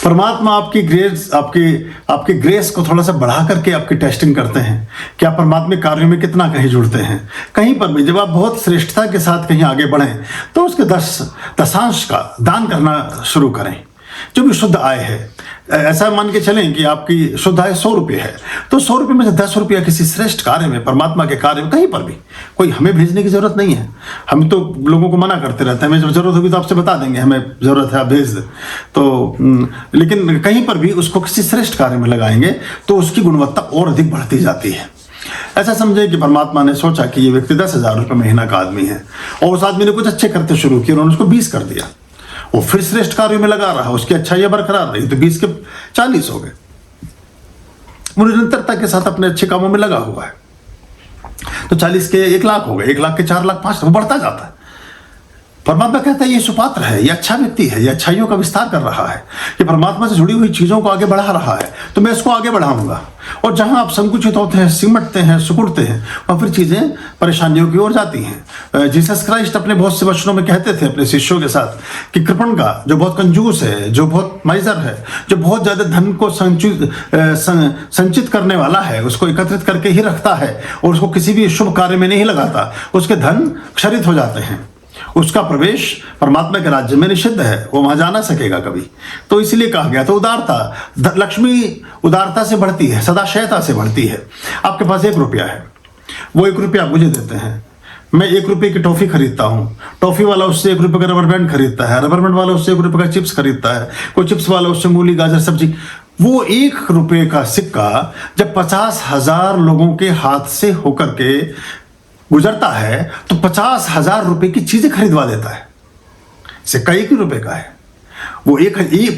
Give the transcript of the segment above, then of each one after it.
परमात्मा आपकी ग्रेस आपकी ग्रेस को थोड़ा सा बढ़ा करके आपकी टेस्टिंग करते हैं कि आप परमात्मा कार्यों में कितना कहीं जुड़ते हैं। कहीं पर भी जब आप बहुत श्रेष्ठता के साथ कहीं आगे बढ़ें तो उसके दशांश का दान करना शुरू करें। जो भी शुद्ध आय है, ऐसा मान के चलें कि आपकी शुद्ध आय 100 रुपये है, तो 100 रुपये में से 10 रुपया किसी श्रेष्ठ कार्य में, परमात्मा के कार्य में, कहीं पर भी, कोई हमें भेजने की जरूरत नहीं है। हम तो लोगों को मना करते रहते हैं, हमें जब जरूरत होगी तो आपसे बता देंगे हमें जरूरत है, आप भेज दें। तो लेकिन कहीं पर भी उसको किसी श्रेष्ठ कार्य में लगाएंगे तो उसकी गुणवत्ता और अधिक बढ़ती जाती है। ऐसा समझे कि परमात्मा ने सोचा कि ये व्यक्ति 10,000 रुपये महीना का आदमी है और उस आदमी ने कुछ अच्छे करते शुरू किए, उन्होंने उसको 20 कर दिया। वो फिर श्रेष्ठ कार्यों में लगा रहा, उसकी अच्छाइयां बरकरार रही तो 20 के 40 हो गए। वो निरंतरता के साथ अपने अच्छे कामों में लगा हुआ है तो 40 के 1 लाख हो गए, 1 लाख के 4 लाख 5 लाख, वो बढ़ता जाता है। परमात्मा कहता है ये सुपात्र है, ये अच्छा व्यक्ति है, ये अच्छाइयों का विस्तार कर रहा है, ये परमात्मा से जुड़ी हुई चीजों को आगे बढ़ा रहा है, तो मैं इसको आगे बढ़ाऊंगा। और जहां आप संकुचित होते हैं, सिमटते हैं, सुकुड़ते हैं, वहां फिर चीजें परेशानियों की ओर जाती हैं। जीसस क्राइस्ट अपने बहुत से वचनों में कहते थे अपने शिष्यों के साथ कि कृपण का जो बहुत कंजूस है, जो बहुत माइजर है, जो बहुत ज्यादा धन को संचित करने वाला है, उसको एकत्रित करके ही रखता है और उसको किसी भी शुभ कार्य में नहीं लगाता, उसके धन क्षरित हो जाते हैं। उसका प्रवेश परमात्मा के राज्य में निषिद्ध है, वो वहां जा ना सकेगा कभी। तो इसलिए कहा गया। तो उदारता, लक्ष्मी उदारता से बढ़ती है, सदाशयता से बढ़ती है। आपके पास 1 रुपया है, वो 1 रुपया आप मुझे देते हैं, मैं 1 रुपये की टॉफी खरीदता हूँ, टॉफी वाला उससे 1 रुपये का रबर बैंड खरीदता है, रबर बैंड वाला उससे 1 रुपये का चिप्स खरीदता है, कोई चिप्स वाला उससे मूली गाजर सब्जी। वो 1 रुपये का सिक्का जब 50,000 लोगों के हाथ से होकर के गुजरता है तो 50,000 रुपए की चीजें खरीदवा देता है। सिक्का 1 ही रुपए का है, वो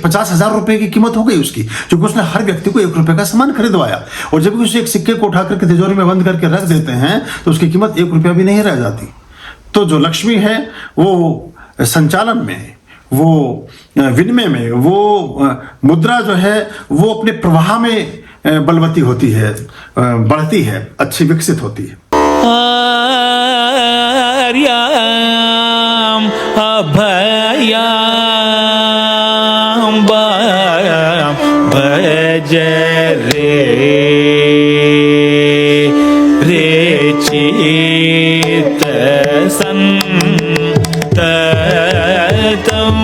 50,000 रुपए की कीमत हो गई उसकी, क्योंकि उसने हर व्यक्ति को 1 रुपए का सामान खरीदवाया। और जब उस एक सिक्के को उठा करके तिजोरी में बंद करके रख देते हैं तो उसकी कीमत 1 रुपया भी नहीं रह जाती। तो जो लक्ष्मी है वो संचालन में, वो विनिमय में, वो मुद्रा जो है वो अपने प्रवाह में बलवती होती है, बढ़ती है, अच्छी विकसित होती है। आर्याम अभयाम भज रे चित संततम